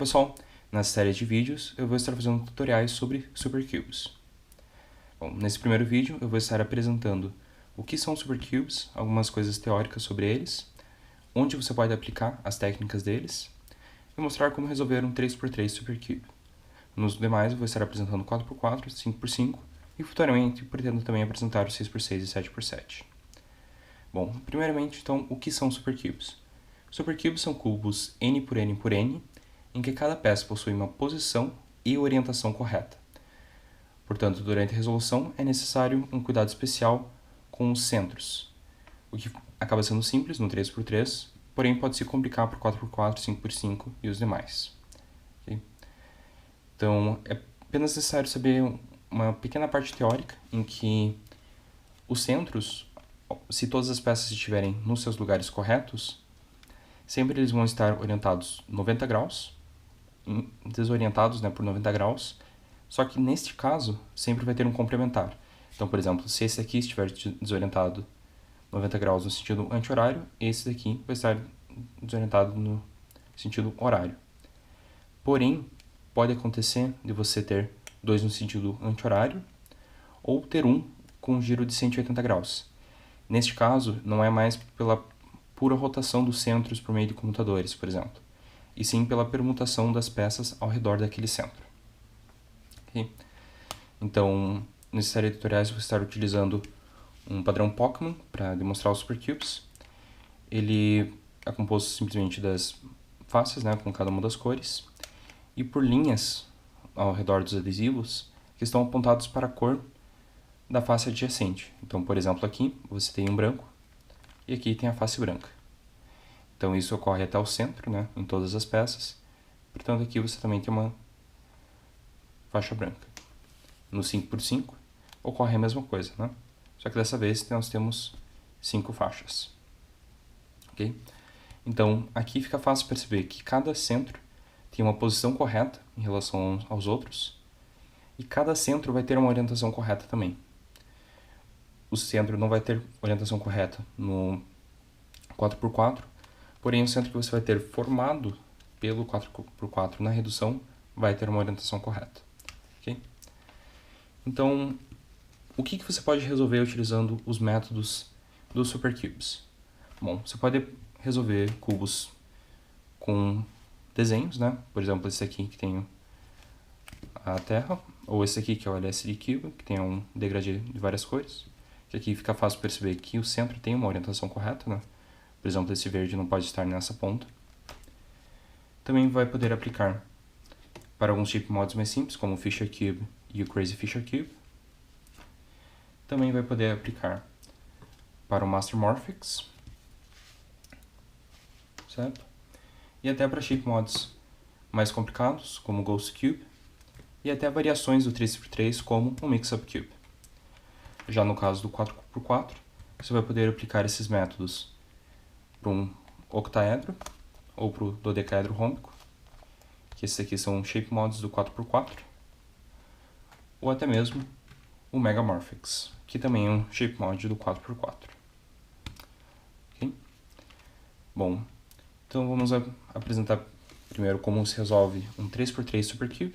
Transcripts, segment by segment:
pessoal, nessa série de vídeos eu vou estar fazendo tutoriais sobre supercubes. Bom, nesse primeiro vídeo eu vou estar apresentando o que são supercubes, algumas coisas teóricas sobre eles, onde você pode aplicar as técnicas deles, e mostrar como resolver um 3x3 supercube. Nos demais eu vou estar apresentando 4x4, 5x5 e futuramente pretendo também apresentar o 6x6 e 7x7. Bom, primeiramente então, o que são supercubes? Supercubes são cubos n por n por n, em que cada peça possui uma posição e orientação correta. Portanto, durante a resolução é necessário um cuidado especial com os centros, o que acaba sendo simples no 3x3, porém pode se complicar para 4x4, 5x5 e os demais. Okay? Então, é apenas necessário saber uma pequena parte teórica em que os centros, se todas as peças estiverem nos seus lugares corretos, sempre eles vão estar orientados 90 graus, desorientados por 90 graus, só que neste caso sempre vai ter um complementar. Então, por exemplo, se esse aqui estiver desorientado 90 graus no sentido anti-horário, esse daqui vai estar desorientado no sentido horário. Porém, pode acontecer de você ter dois no sentido anti-horário ou ter um com um giro de 180 graus. Neste caso, não é mais pela pura rotação dos centros por meio de comutadores, por exemplo, e sim pela permutação das peças ao redor daquele centro. Okay? Então, nessa série de tutoriais eu vou estar utilizando um padrão Pokémon para demonstrar os supercubes. Ele é composto simplesmente das faces, com cada uma das cores, e por linhas ao redor dos adesivos que estão apontados para a cor da face adjacente. Então, por exemplo, aqui você tem um branco e aqui tem a face branca. Então isso ocorre até o centro, em todas as peças. Portanto, aqui você também tem uma faixa branca. No 5x5 ocorre a mesma coisa, Só que dessa vez nós temos 5 faixas. Ok? Então, aqui fica fácil perceber que cada centro tem uma posição correta em relação aos outros, e cada centro vai ter uma orientação correta também. O centro não vai ter orientação correta no 4x4, porém o centro que você vai ter formado pelo 4x4 na redução vai ter uma orientação correta. Okay? Então, o que você pode resolver utilizando os métodos dos supercubes? Bom, você pode resolver cubos com desenhos, Por exemplo, esse aqui que tem a Terra, ou esse aqui que é o LSD Cube, que tem um degradê de várias cores. Que aqui fica fácil perceber que o centro tem uma orientação correta, Por exemplo, esse verde não pode estar nessa ponta. Também vai poder aplicar para alguns shape mods mais simples, como o Fisher Cube e o Crazy Fisher Cube. Também vai poder aplicar para o Master Morphics, certo? E até para shape mods mais complicados, como o Ghost Cube, e até variações do 3x3, como o Mix-Up Cube. Já no caso do 4x4, você vai poder aplicar esses métodos para um octaedro ou para o dodecaedro rômbico, que esses aqui são shape mods do 4x4, ou até mesmo o Megamorphics, que também é um shape mod do 4x4. Okay? Bom, então vamos apresentar primeiro como se resolve um 3x3 supercube.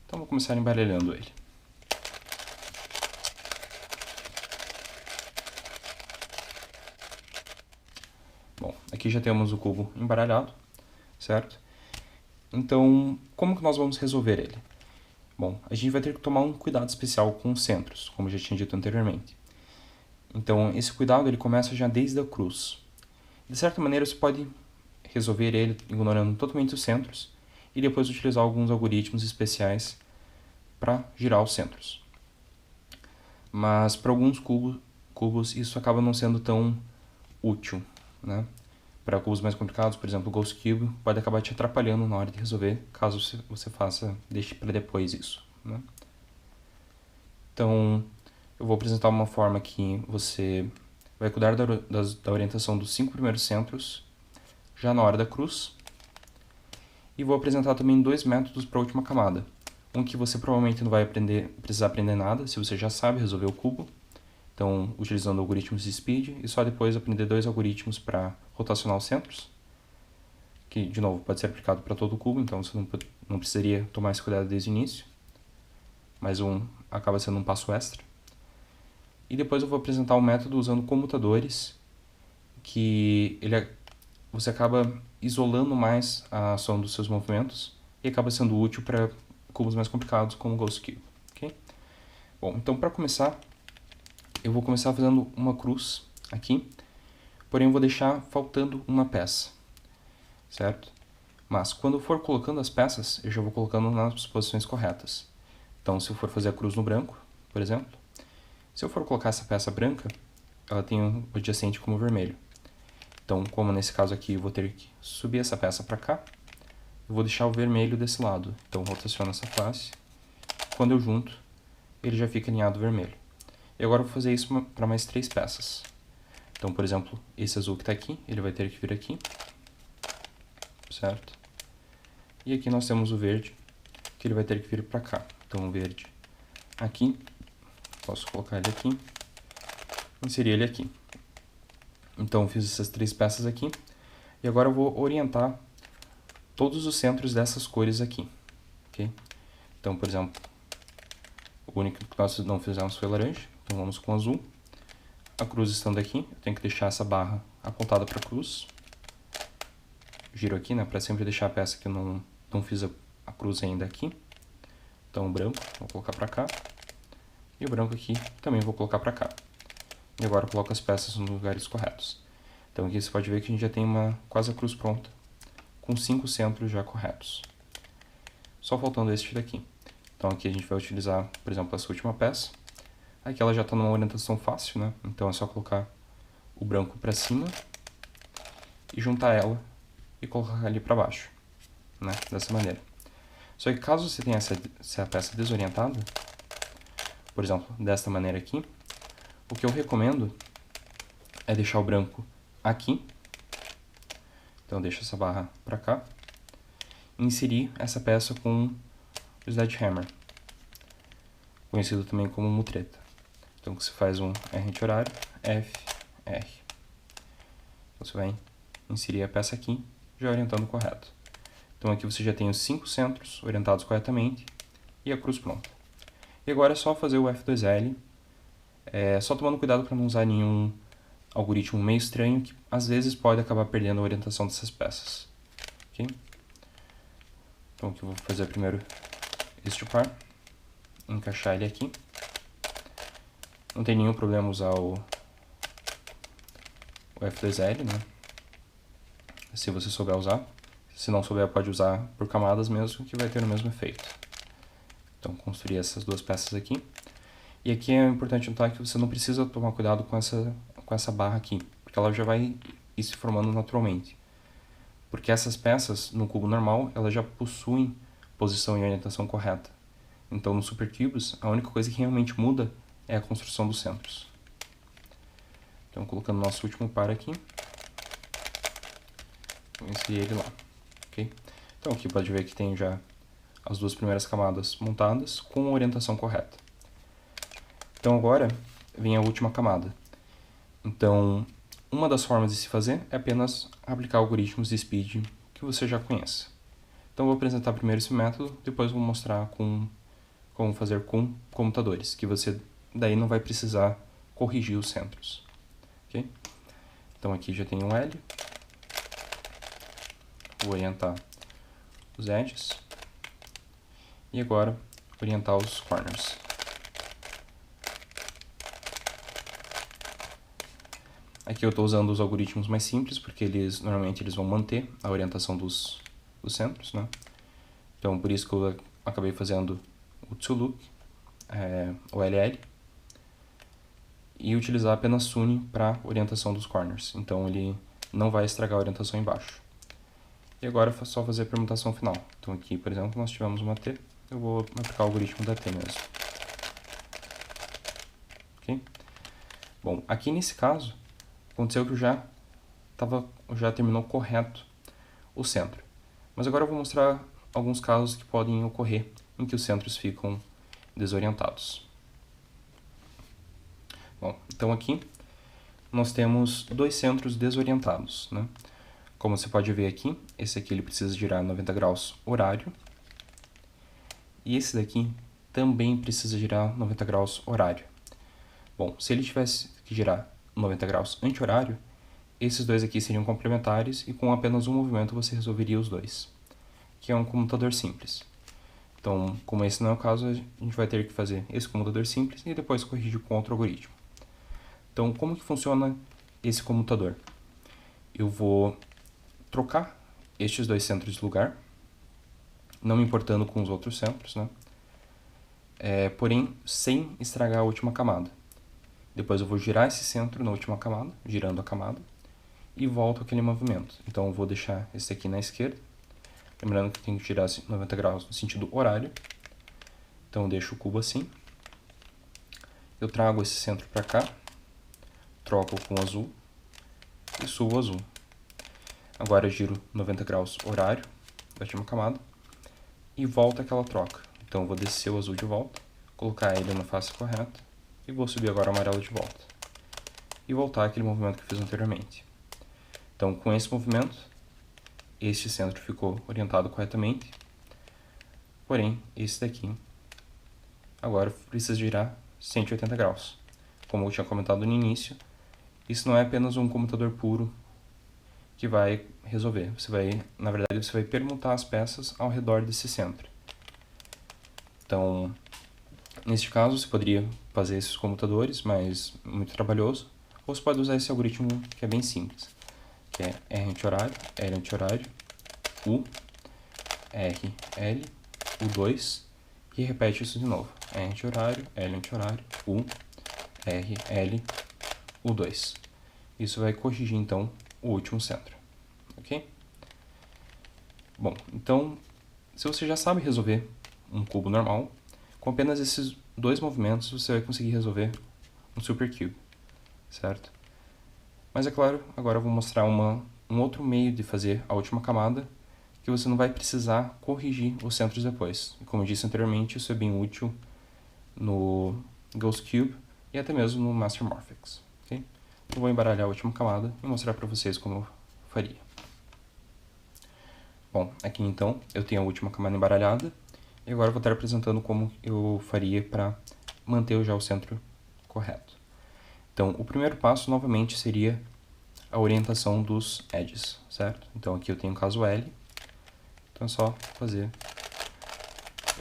Então vou começar embaralhando ele. Bom, aqui já temos o cubo embaralhado, certo? Então, como que nós vamos resolver ele? Bom, a gente vai ter que tomar um cuidado especial com os centros, como eu já tinha dito anteriormente. Então, esse cuidado ele começa já desde a cruz. De certa maneira, você pode resolver ele ignorando totalmente os centros e depois utilizar alguns algoritmos especiais para girar os centros. Mas para alguns cubos isso acaba não sendo tão útil, Para cubos mais complicados, por exemplo, o Ghost Cube, pode acabar te atrapalhando na hora de resolver, caso você deixe para depois isso, Então, eu vou apresentar uma forma que você vai cuidar da orientação dos 5 primeiros centros já na hora da cruz, e vou apresentar também 2 métodos para a última camada. Um que você provavelmente não vai precisar aprender nada, se você já sabe resolver o cubo, então utilizando algoritmos de speed, e só depois aprender 2 algoritmos para rotacionar os centros. que, de novo, pode ser aplicado para todo o cubo, então você não precisaria tomar esse cuidado desde o início, mas acaba sendo um passo extra. E depois eu vou apresentar um método usando comutadores, que você acaba isolando mais a ação dos seus movimentos e acaba sendo útil para cubos mais complicados como o Ghost Cube. Okay? Bom, então para começar, eu vou começar fazendo uma cruz aqui, porém eu vou deixar faltando uma peça, certo? Mas quando eu for colocando as peças, eu já vou colocando nas posições corretas. Então, se eu for fazer a cruz no branco, por exemplo, se eu for colocar essa peça branca, ela tem um adjacente como vermelho. Então, como nesse caso aqui, eu vou ter que subir essa peça para cá, eu vou deixar o vermelho desse lado. Então, rotaciono essa face. Quando eu junto, ele já fica alinhado vermelho. E agora eu vou fazer isso para mais 3 peças. Então, por exemplo, esse azul que está aqui, ele vai ter que vir aqui, certo? E aqui nós temos o verde, que ele vai ter que vir para cá. Então, o verde aqui, posso colocar ele aqui, inserir ele aqui. Então, fiz essas 3 peças aqui, e agora eu vou orientar todos os centros dessas cores aqui, ok? Então, por exemplo, o único que nós não fizemos foi laranja, então vamos com azul. A cruz estando aqui, eu tenho que deixar essa barra apontada para a cruz. Giro aqui, né, para sempre deixar a peça que eu não fiz a cruz ainda aqui. Então o branco, vou colocar para cá. E o branco aqui, também vou colocar para cá. E agora eu coloco as peças nos lugares corretos. Então aqui você pode ver que a gente já tem quase a cruz pronta, com 5 centros já corretos. Só faltando este daqui. Então aqui a gente vai utilizar, por exemplo, essa última peça. Aqui ela já está numa orientação fácil, né? Então é só colocar o branco para cima e juntar ela e colocar ali para baixo, né? Dessa maneira. Só que caso você tenha essa peça desorientada, por exemplo, desta maneira aqui, o que eu recomendo é deixar o branco aqui. Então eu deixo essa barra para cá e inserir essa peça com o sledgehammer, conhecido também como mutreta. Então você faz um R anti-horário, F, R. Você vai inserir a peça aqui, já orientando correto. Então aqui você já tem os 5 centros orientados corretamente e a cruz pronta. E agora é só fazer o F2L, só tomando cuidado para não usar nenhum algoritmo meio estranho, que às vezes pode acabar perdendo a orientação dessas peças. Okay? Então aqui eu vou fazer primeiro estupar, encaixar ele aqui. Não tem nenhum problema usar o F2L, né? Se você souber usar. Se não souber, pode usar por camadas mesmo, que vai ter o mesmo efeito. Então, construir essas 2 peças aqui. E aqui é importante notar que você não precisa tomar cuidado com essa barra aqui, porque ela já vai ir se formando naturalmente. Porque essas peças, no cubo normal, elas já possuem posição e orientação correta. Então, no Supercubes, a única coisa que realmente muda é a construção dos centros. Então, colocando nosso último par aqui, vou inserir ele lá. Okay? Então, aqui pode ver que tem já as 2 primeiras camadas montadas com a orientação correta. Então, agora vem a última camada. Então, uma das formas de se fazer é apenas aplicar algoritmos de speed que você já conhece. Então, eu vou apresentar primeiro esse método, depois vou mostrar como fazer com computadores, que você daí não vai precisar corrigir os centros. Okay? Então, aqui já tem um L. Vou orientar os edges. E agora, orientar os corners. Aqui eu estou usando os algoritmos mais simples, porque normalmente eles vão manter a orientação dos centros, né? Então, por isso que eu acabei fazendo o toLook, o LL, e utilizar apenas Sune para orientação dos corners. Então, ele não vai estragar a orientação embaixo. E agora é só fazer a permutação final. Então aqui, por exemplo, nós tivemos uma T, eu vou aplicar o algoritmo da T mesmo. Ok? Bom, aqui nesse caso, aconteceu que já terminou correto o centro. Mas agora eu vou mostrar alguns casos que podem ocorrer em que os centros ficam desorientados. Bom, então aqui nós temos 2 centros desorientados, né? Como você pode ver aqui, esse aqui ele precisa girar 90 graus horário. E esse daqui também precisa girar 90 graus horário. Bom, se ele tivesse que girar 90 graus anti-horário, esses dois aqui seriam complementares e com apenas um movimento você resolveria os dois, que é um comutador simples. Então, como esse não é o caso, a gente vai ter que fazer esse comutador simples e depois corrigir com outro algoritmo. Então, como que funciona esse comutador? Eu vou trocar estes dois centros de lugar, não me importando com os outros centros, né? Porém, sem estragar a última camada. Depois eu vou girar esse centro na última camada, girando a camada, e volto aquele movimento. Então eu vou deixar esse aqui na esquerda, lembrando que tem que girar 90 graus no sentido horário. Então eu deixo o cubo assim, eu trago esse centro para cá, troco com o azul e subo o azul. Agora eu giro 90 graus horário da última camada e volto aquela troca. Então eu vou descer o azul de volta, colocar ele na face correta e vou subir agora o amarelo de volta. E voltar aquele movimento que eu fiz anteriormente. Então com esse movimento, este centro ficou orientado corretamente, porém esse daqui agora precisa girar 180 graus. Como eu tinha comentado no início, isso não é apenas um computador puro que vai resolver. Na verdade, você vai permutar as peças ao redor desse centro. Então, neste caso, você poderia fazer esses computadores, mas muito trabalhoso, ou você pode usar esse algoritmo que é bem simples, que é R anti-horário, L anti-horário, U, R, L, U2, e repete isso de novo. R anti-horário, L anti-horário, U, R, L, U2. Isso vai corrigir, então, o último centro. Ok? Bom, então, se você já sabe resolver um cubo normal, com apenas esses dois movimentos você vai conseguir resolver um supercube, certo? Mas é claro, agora eu vou mostrar um outro meio de fazer a última camada, que você não vai precisar corrigir os centros depois. E como eu disse anteriormente, isso é bem útil no Ghost Cube e até mesmo no Master Morphics. Okay? Eu vou embaralhar a última camada e mostrar para vocês como eu faria. Bom, aqui então eu tenho a última camada embaralhada e agora eu vou estar apresentando como eu faria para manter já o centro correto. Então, o primeiro passo novamente seria a orientação dos edges, certo? Então aqui eu tenho o caso L, então é só fazer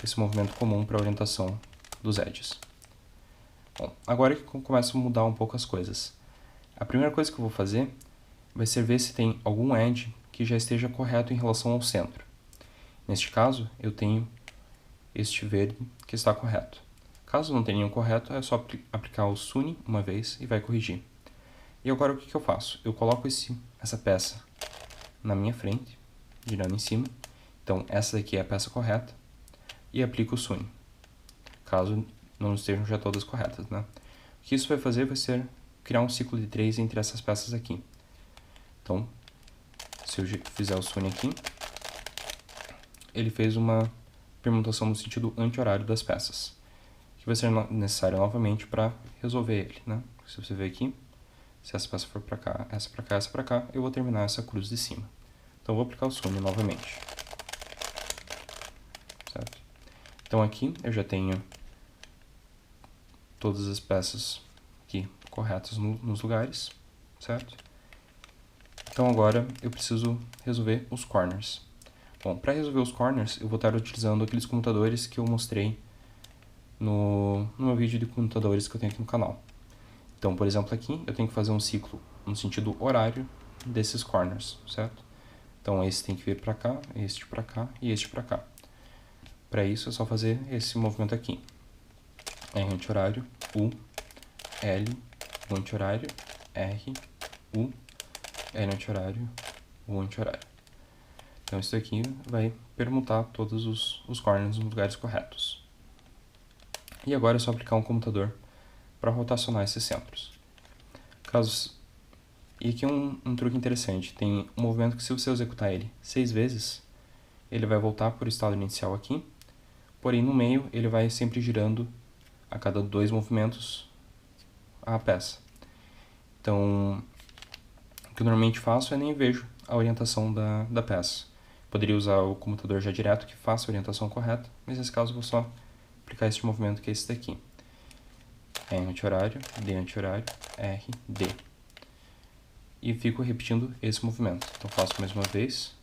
esse movimento comum para a orientação dos edges. Bom, agora que começa a mudar um pouco as coisas. A primeira coisa que eu vou fazer vai ser ver se tem algum edge que já esteja correto em relação ao centro. Neste caso, eu tenho este verde que está correto. Caso não tenha nenhum correto, é só aplicar o Sune uma vez e vai corrigir. E agora o que eu faço? Eu coloco essa peça na minha frente, girando em cima. Então essa daqui é a peça correta e aplico o Sune, caso não estejam já todas corretas, né? O que isso vai fazer vai ser criar um ciclo de 3 entre essas peças aqui. Então, se eu fizer o Sune aqui, ele fez uma permutação no sentido anti-horário das peças, que vai ser necessário novamente para resolver ele, né? Se você ver aqui, se essa peça for para cá, essa para cá, eu vou terminar essa cruz de cima. Então, eu vou aplicar o Sune novamente. Certo? Então, aqui eu já tenho todas as peças aqui corretas nos lugares, certo? Então, agora eu preciso resolver os corners. Bom, para resolver os corners, eu vou estar utilizando aqueles computadores que eu mostrei no meu vídeo de computadores que eu tenho aqui no canal. Então, por exemplo, aqui eu tenho que fazer um ciclo no sentido horário desses corners, certo? Então, esse tem que vir para cá, este para cá e este para cá. Para isso, é só fazer esse movimento aqui. R anti-horário, U, L, U anti-horário, R, U, L anti-horário, U anti-horário. Então, isso aqui vai permutar todos os corners nos lugares corretos. E agora é só aplicar um computador para rotacionar esses centros. E aqui é um truque interessante. Tem um movimento que, se você executar ele 6 vezes, ele vai voltar para o estado inicial aqui, porém no meio ele vai sempre girando a cada 2 movimentos a peça. Então, o que eu normalmente faço é nem vejo a orientação da peça. Poderia usar o computador já direto que faça a orientação correta, mas nesse caso eu vou só aplicar este movimento que é esse daqui. R anti-horário, D anti-horário, R, D. E fico repetindo esse movimento. Então faço mais uma vez,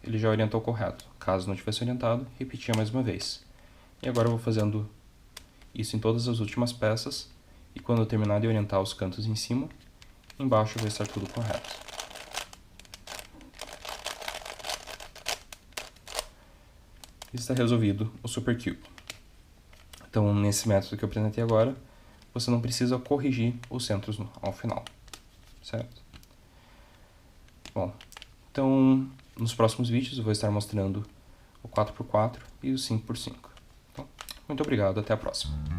ele já orientou correto. Caso não tivesse orientado, repetia mais uma vez. E agora eu vou fazendo isso em todas as últimas peças, e quando eu terminar de orientar os cantos em cima, embaixo vai estar tudo correto. Está resolvido o Supercube. Então, nesse método que eu apresentei agora, você não precisa corrigir os centros ao final, certo? Bom, então, nos próximos vídeos eu vou estar mostrando o 4x4 e o 5x5. Então, muito obrigado, até a próxima.